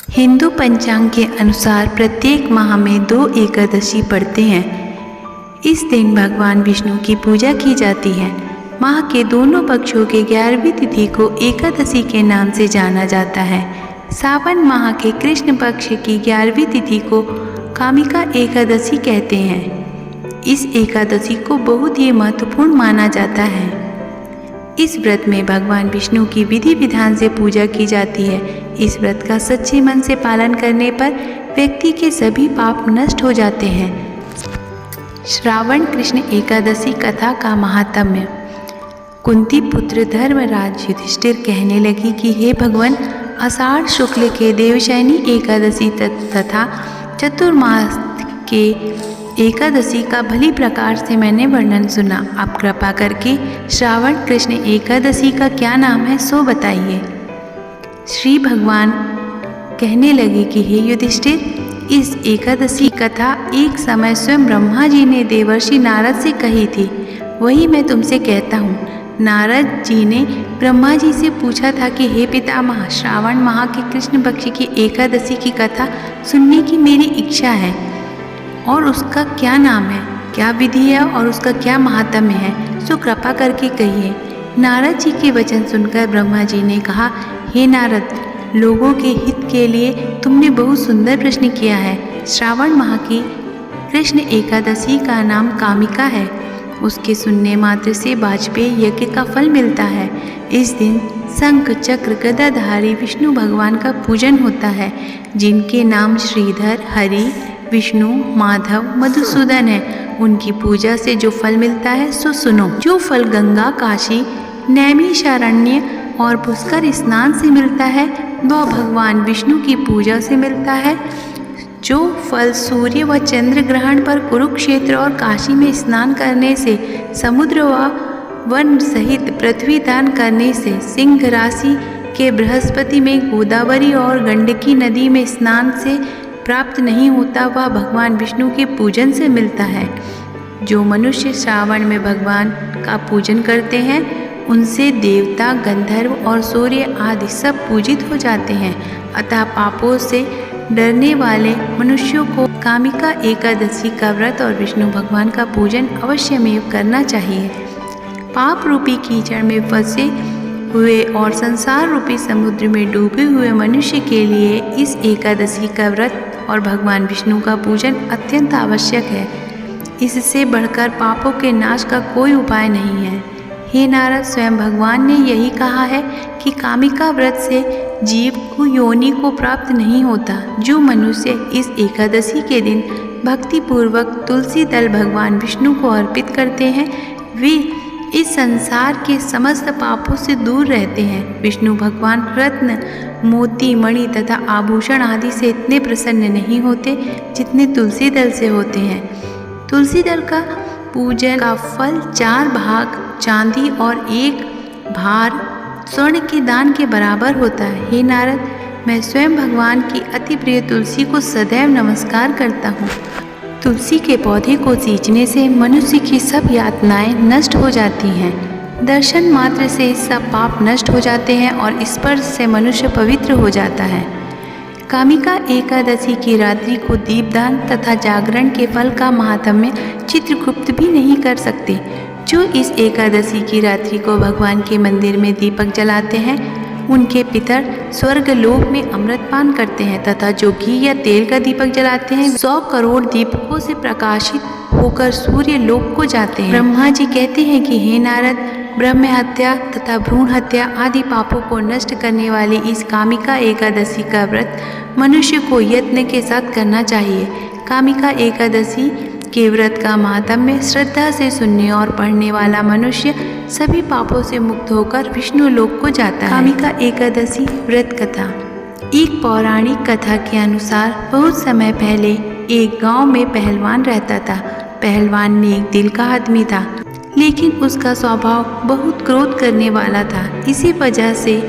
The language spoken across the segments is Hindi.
हिंदू पंचांग के अनुसार प्रत्येक माह में 2 एकादशी पड़ते हैं। इस दिन भगवान विष्णु की पूजा की जाती है। माह के दोनों पक्षों के 11वीं तिथि को एकादशी के नाम से जाना जाता है। सावन माह के कृष्ण पक्ष की 11वीं तिथि को कामिका एकादशी कहते हैं। इस एकादशी को बहुत ही महत्वपूर्ण माना जाता है। इस व्रत में भगवान विष्णु की विधि विधान से पूजा की जाती है। इस व्रत का सच्चे मन से पालन करने पर व्यक्ति के सभी पाप नष्ट हो जाते हैं। श्रावण कृष्ण एकादशी कथा का महात्म्य। कुंती पुत्र धर्मराज युधिष्ठिर कहने लगी कि हे भगवान, आषाढ़ शुक्ल के देवशयनी एकादशी तथा चतुर्मास के एकादशी का भली प्रकार से मैंने वर्णन सुना। आप कृपा करके श्रावण कृष्ण एकादशी का क्या नाम है सो बताइए। श्री भगवान कहने लगे कि हे युधिष्ठिर, इस एकादशी कथा एक समय स्वयं ब्रह्मा जी ने देवर्षि नारद से कही थी, वही मैं तुमसे कहता हूँ। नारद जी ने ब्रह्मा जी से पूछा था कि हे पितामह, श्रावण माह के कृष्ण पक्ष की एकादशी की कथा सुनने की मेरी इच्छा है और उसका क्या नाम है, क्या विधि है और उसका क्या महात्म्य है, सो कृपा करके कहिए। नारद जी के वचन सुनकर ब्रह्मा जी ने कहा, हे नारद, लोगों के हित के लिए तुमने बहुत सुंदर प्रश्न किया है। श्रावण माह की कृष्ण एकादशी का नाम कामिका है। उसके सुनने मात्र से वाजपेयी यज्ञ का फल मिलता है। इस दिन शंख चक्र गदाधारी विष्णु भगवान का पूजन होता है, जिनके नाम श्रीधर, हरि, विष्णु, माधव, मधुसूदन है। उनकी पूजा से जो फल मिलता है सो सुनो। जो फल गंगा, काशी, नैमिषारण्य और पुष्कर स्नान से मिलता है वह भगवान विष्णु की पूजा से मिलता है। जो फल सूर्य व चंद्र ग्रहण पर कुरुक्षेत्र और काशी में स्नान करने से, समुद्र व वन सहित पृथ्वी दान करने से, सिंह राशि के बृहस्पति में गोदावरी और गंडकी नदी में स्नान से प्राप्त नहीं होता, वह भगवान विष्णु के पूजन से मिलता है। जो मनुष्य श्रावण में भगवान का पूजन करते हैं उनसे देवता, गंधर्व और सूर्य आदि सब पूजित हो जाते हैं। अतः पापों से डरने वाले मनुष्यों को कामिका एकादशी का व्रत और विष्णु भगवान का पूजन अवश्यमेव करना चाहिए। पाप रूपी कीचड़ में फंसे हुए और संसार रूपी समुद्र में डूबे हुए मनुष्य के लिए इस एकादशी का व्रत और भगवान विष्णु का पूजन अत्यंत आवश्यक है। इससे बढ़कर पापों के नाश का कोई उपाय नहीं है। हे नारद, स्वयं भगवान ने यही कहा है कि कामिका व्रत से जीव को योनि को प्राप्त नहीं होता। जो मनुष्य इस एकादशी के दिन भक्तिपूर्वक तुलसी दल भगवान विष्णु को अर्पित करते हैं वे इस संसार के समस्त पापों से दूर रहते हैं। विष्णु भगवान रत्न, मोती, मणि तथा आभूषण आदि से इतने प्रसन्न नहीं होते जितने तुलसी दल से होते हैं। तुलसी दल का पूजन का फल 4 भाग चांदी और 1 भार स्वर्ण के दान के बराबर होता है। हे नारद, मैं स्वयं भगवान की अति प्रिय तुलसी को सदैव नमस्कार करता हूँ। तुलसी के पौधे को सींचने से मनुष्य की सब यातनाएं नष्ट हो जाती हैं। दर्शन मात्र से सब पाप नष्ट हो जाते हैं और स्पर्श से मनुष्य पवित्र हो जाता है। कामिका एकादशी की रात्रि को दीपदान तथा जागरण के फल का महात्म्य चित्रगुप्त भी नहीं कर सकते। जो इस एकादशी की रात्रि को भगवान के मंदिर में दीपक जलाते हैं उनके पितर स्वर्ग लोक में अमृतपान करते हैं तथा जो घी या तेल का दीपक जलाते हैं 100 करोड़ दीपकों से प्रकाशित होकर सूर्य लोक को जाते हैं। ब्रह्मा जी कहते हैं कि हे नारद, ब्रह्म हत्या तथा भ्रूण हत्या आदि पापों को नष्ट करने वाली इस कामिका एकादशी का व्रत मनुष्य को यत्न के साथ करना चाहिए। कामिका एकादशी के व्रत का महात्म्य श्रद्धा से सुनने और पढ़ने वाला मनुष्य सभी पापों से मुक्त होकर विष्णु लोक को जाता है। कामिका एकादशी व्रत कथा। एक पौराणिक कथा के अनुसार बहुत समय पहले एक गांव में पहलवान रहता था। पहलवान नेक दिल का आदमी था, लेकिन उसका स्वभाव बहुत क्रोध करने वाला था। इसी वजह से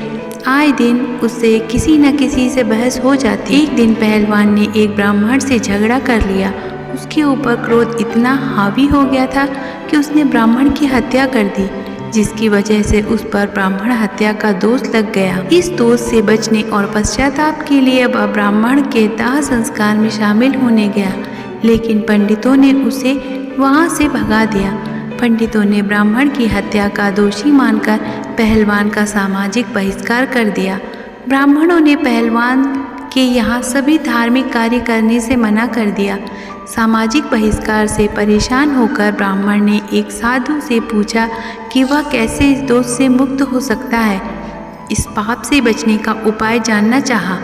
आए दिन उससे किसी न किसी से बहस हो जाती। एक दिन पहलवान ने एक ब्राह्मण से झगड़ा कर लिया। उसके ऊपर क्रोध इतना हावी हो गया था कि उसने ब्राह्मण की हत्या कर दी। जिसकी वजह से उस पर ब्राह्मण हत्या का दोष लग गया। इस दोष से बचने और पश्चाताप के लिए वह ब्राह्मण के दाह संस्कार में शामिल होने गया, लेकिन पंडितों ने उसे वहां से भगा दिया। पंडितों ने ब्राह्मण की हत्या का दोषी मानकर पहलवान का सामाजिक बहिष्कार कर दिया। ब्राह्मणों ने पहलवान के यहाँ सभी धार्मिक कार्य करने से मना कर दिया। सामाजिक बहिष्कार से परेशान होकर ब्राह्मण ने एक साधु से पूछा कि वह कैसे इस दोष से मुक्त हो सकता है। इस पाप से बचने का उपाय जानना चाहा।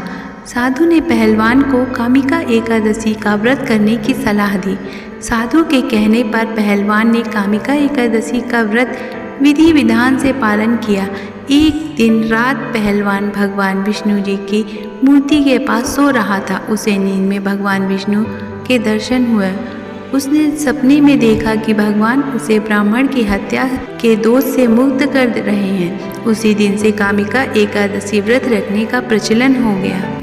साधु ने पहलवान को कामिका एकादशी का व्रत करने की सलाह दी। साधु के कहने पर पहलवान ने कामिका एकादशी का व्रत विधि विधान से पालन किया। एक दिन रात पहलवान भगवान विष्णु जी की मूर्ति के पास सो रहा था। उसे नींद में भगवान विष्णु के दर्शन हुए। उसने सपने में देखा कि भगवान उसे ब्राह्मण की हत्या के दोष से मुक्त कर रहे हैं। उसी दिन से कामिका एकादशी व्रत रखने का प्रचलन हो गया।